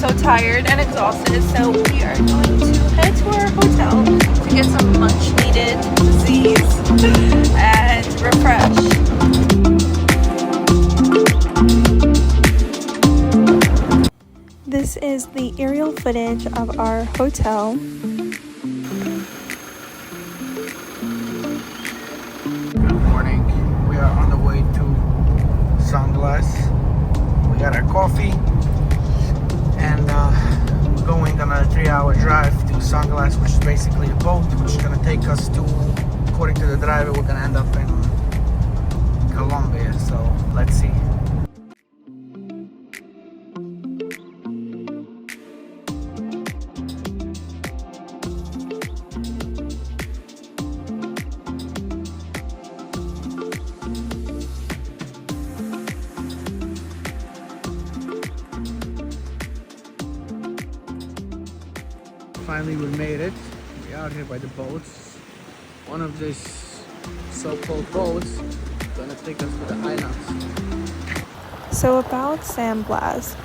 So tired and exhausted, so we are going to head to our hotel to get some much needed Z's and refresh. This is the aerial footage of our hotel. Good morning. We are on the way to San Blas. We got our coffee. And we're going on a 3-hour drive to San Blas, which is basically a boat, which is going to take us to, according to the driver, we're going to end up in Colombia. So let's see. Finally, we made it. We're out here by the boats. One of these so-called boats is gonna take us to the islands. So about San Blas.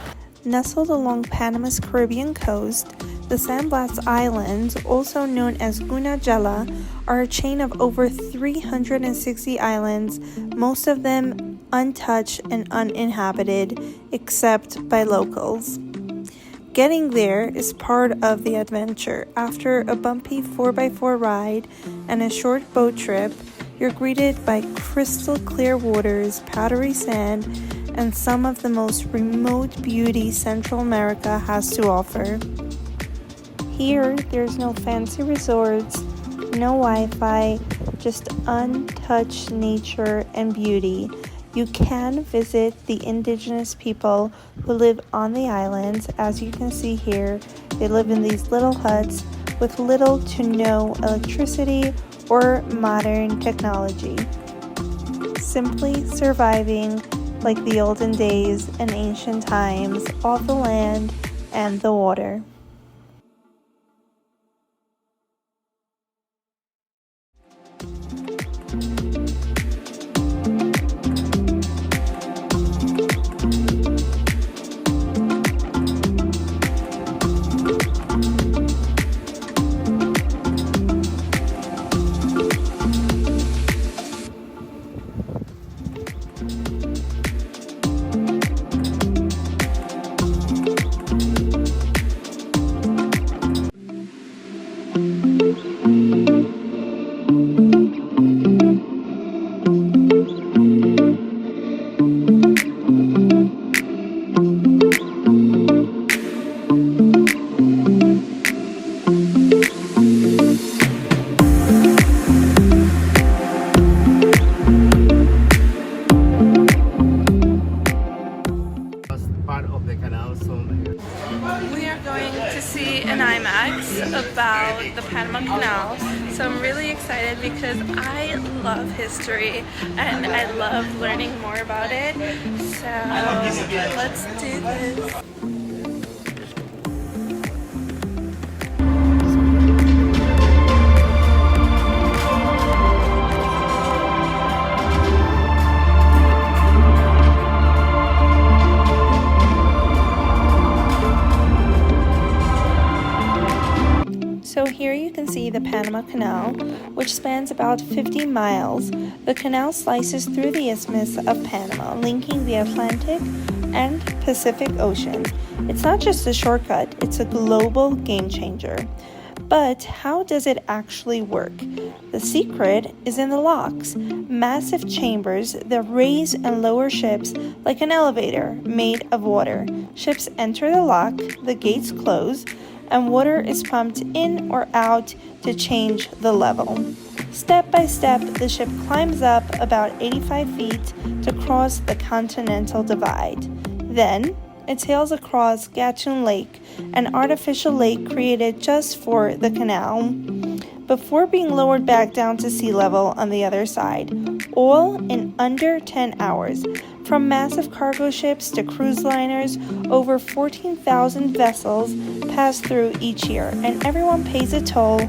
Nestled along Panama's Caribbean coast, the San Blas Islands, also known as Gunajala, are a chain of over 360 islands, most of them untouched and uninhabited, except by locals. Getting there is part of the adventure. After a bumpy 4x4 ride and a short boat trip, you're greeted by crystal clear waters, powdery sand, and some of the most remote beauty Central America has to offer. Here, there's no fancy resorts, no Wi-Fi, just untouched nature and beauty. You can visit the indigenous people who live on the islands. As you can see here, they live in these little huts with little to no electricity or modern technology. Simply surviving like the olden days and ancient times off the land and the water. We are going to see an IMAX about the Panama Canal, so I'm really excited because I love history and I love learning more about it, so let's do this. So here you can see the Panama Canal, which spans about 50 miles. The canal slices through the Isthmus of Panama, linking the Atlantic and Pacific Oceans. It's not just a shortcut, it's a global game changer. But how does it actually work? The secret is in the locks, massive chambers that raise and lower ships like an elevator made of water. Ships enter the lock, the gates close, and water is pumped in or out to change the level. Step by step, the ship climbs up about 85 feet to cross the continental divide. Then, It sails across Gatun Lake, an artificial lake created just for the canal, before being lowered back down to sea level on the other side, all in under 10 hours. From massive cargo ships to cruise liners, over 14,000 vessels pass through each year, and everyone pays a toll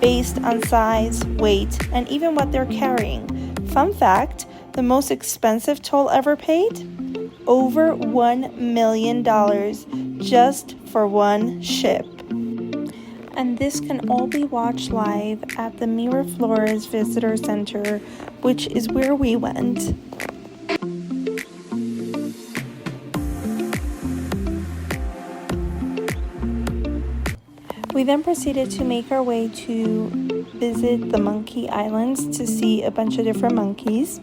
based on size, weight, and even what they're carrying. Fun fact, the most expensive toll ever paid? Over $1 million just for one ship. And this can all be watched live at the Miraflores Visitor Center, which is where we went. We then proceeded to make our way to visit the Monkey Islands to see a bunch of different monkeys.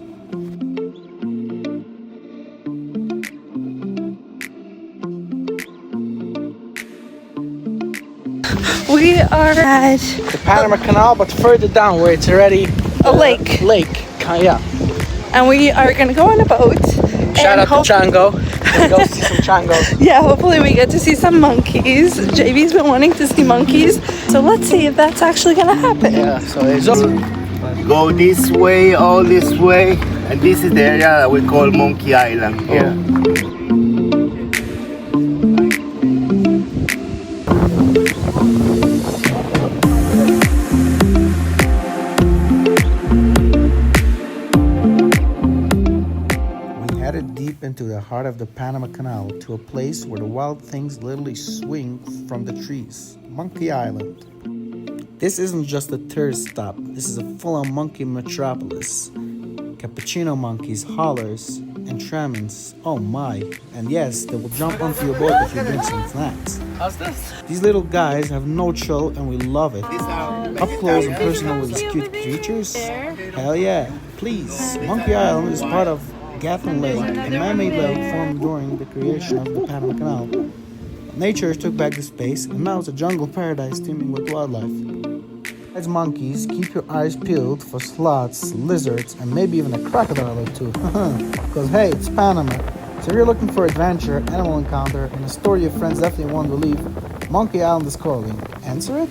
We are at The Panama Canal, but further down where it's already a lake. Yeah. And we are gonna go on a boat. Shout out to Chango. We'll go see some changos. Yeah, hopefully we get to see some monkeys. JB's been wanting to see monkeys, so let's see if that's actually gonna happen. Yeah, so it's Go this way, all this way, and this is the area that we call Monkey Island here. We headed deep into the heart of the Panama Canal to a place where the wild things literally swing from the trees, Monkey Island. This isn't just a tourist stop, this is a full-on monkey metropolis. Cappuccino monkeys, hollers, and tramins, oh my. And yes, they will jump onto your boat if you bring some snacks. How's this? These little guys have no chill and we love it. Up close and personal with these cute creatures? Hell yeah. Please, Monkey Island is part of Gatun Lake, a man-made lake formed during the creation of the Panama Canal. Nature took back the space and now it's a jungle paradise teeming with wildlife. As monkeys, keep your eyes peeled for sloths, lizards, and maybe even a crocodile or two. Because hey, it's Panama. So if you're looking for adventure, animal encounter, and a story your friends definitely won't believe, Monkey Island is calling. Answer it?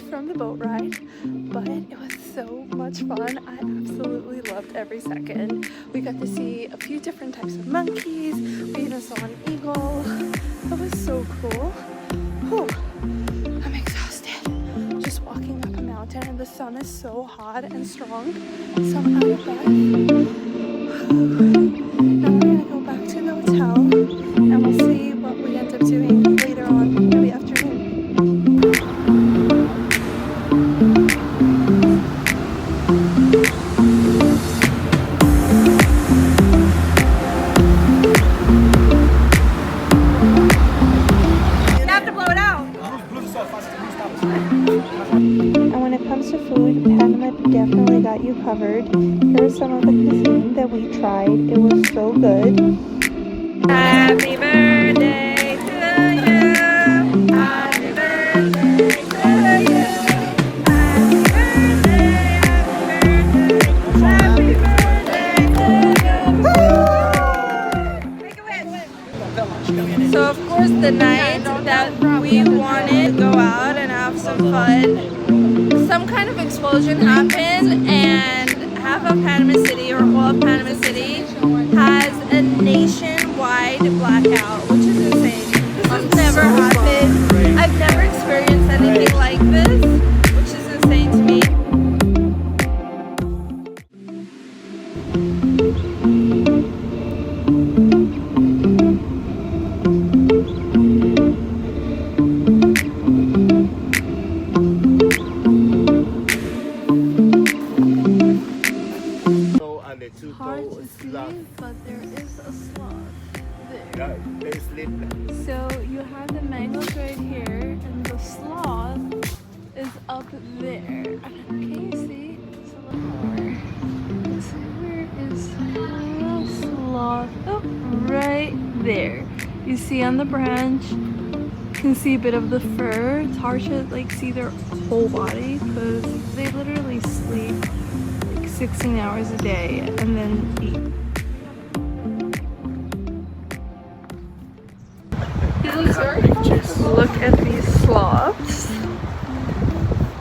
From the boat ride, but it was so much fun. I absolutely loved every second. We got to see a few different types of monkeys. We even saw an eagle. That was so cool. Whew. I'm exhausted. Just walking up a mountain and the sun is so hot and strong. So I'm out of breath. Now we're gonna go back to the hotel and we'll see what we end up doing later on in the afternoon. And when it comes to food, Panama definitely got you covered. Here are some of the cuisine that we tried. It was so good. Happy birthday to you. Happy birthday to you. Happy birthday. the night that we wanted to go out and have some fun, some kind of explosion happened and half of Panama City, or all of Panama City, has a nationwide blackout, which is insane. This has never happened. I've never experienced anything like this, which is insane to me. Hard to see, but there is a sloth there. So you have the mangoes right here, and the sloth is up there. Can you see? Just a little more. Let's see, where is the sloth? Oh, right there. You see on the branch, you can see a bit of the fur. It's hard to like see their whole body because they literally sleep 16 hours a day and then eat. Look at these sloths.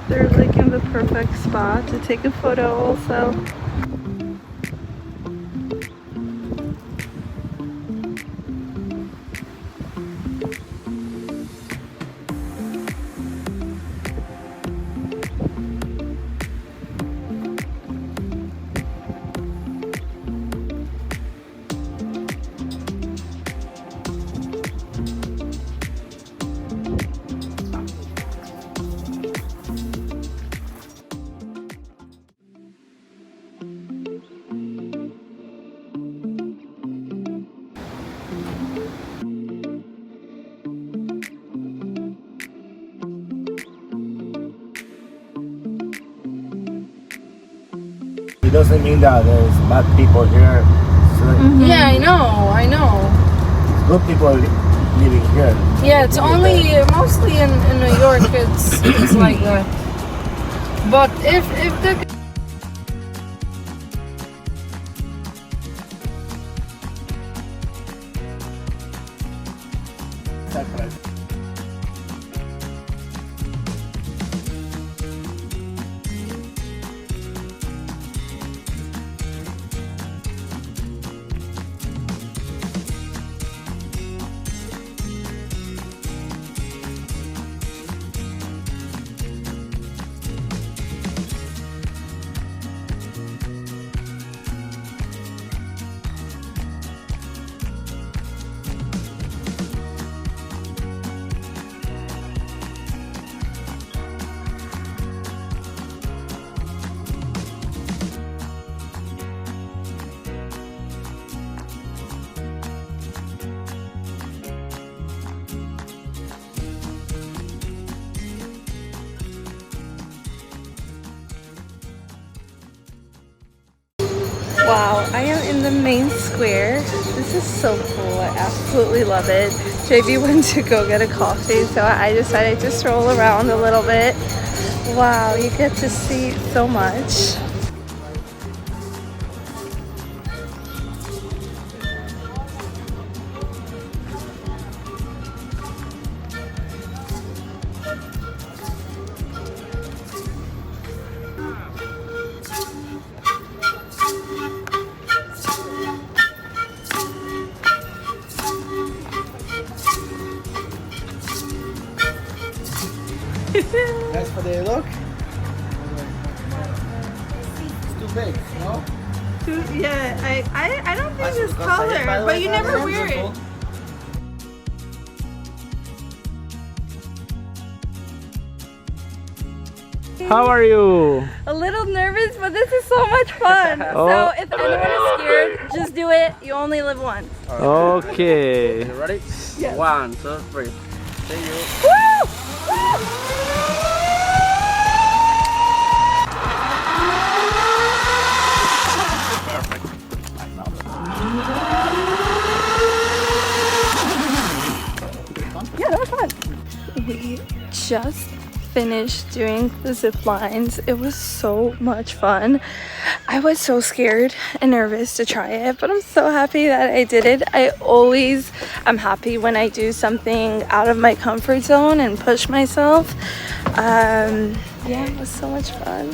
They're like in the perfect spot to take a photo also. It doesn't mean that there's bad people here. So Yeah, I know. good people living here. Yeah, it's only mostly in New York. It's like that. But if the Wow, I am in the main square. This is so cool. I absolutely love it. JB went to go get a coffee, so I decided to stroll around a little bit. Wow, you get to see so much. That's what they look. It's too big, no? Yeah, I don't think That's it's because color, by the but way, you my never hands wear are it. full. How are you? A little nervous, but this is so much fun. Oh. So if anyone is scared, just do it. You only live once. Okay. You ready? Yes. 1, 2, 3. See you. Woo! Woo! Yeah, that was fun. We just finished doing the zip lines. It was so much fun. I was so scared and nervous to try it, but I'm so happy that I did it. I'm happy when I do something out of my comfort zone and push myself. Yeah, it was so much fun.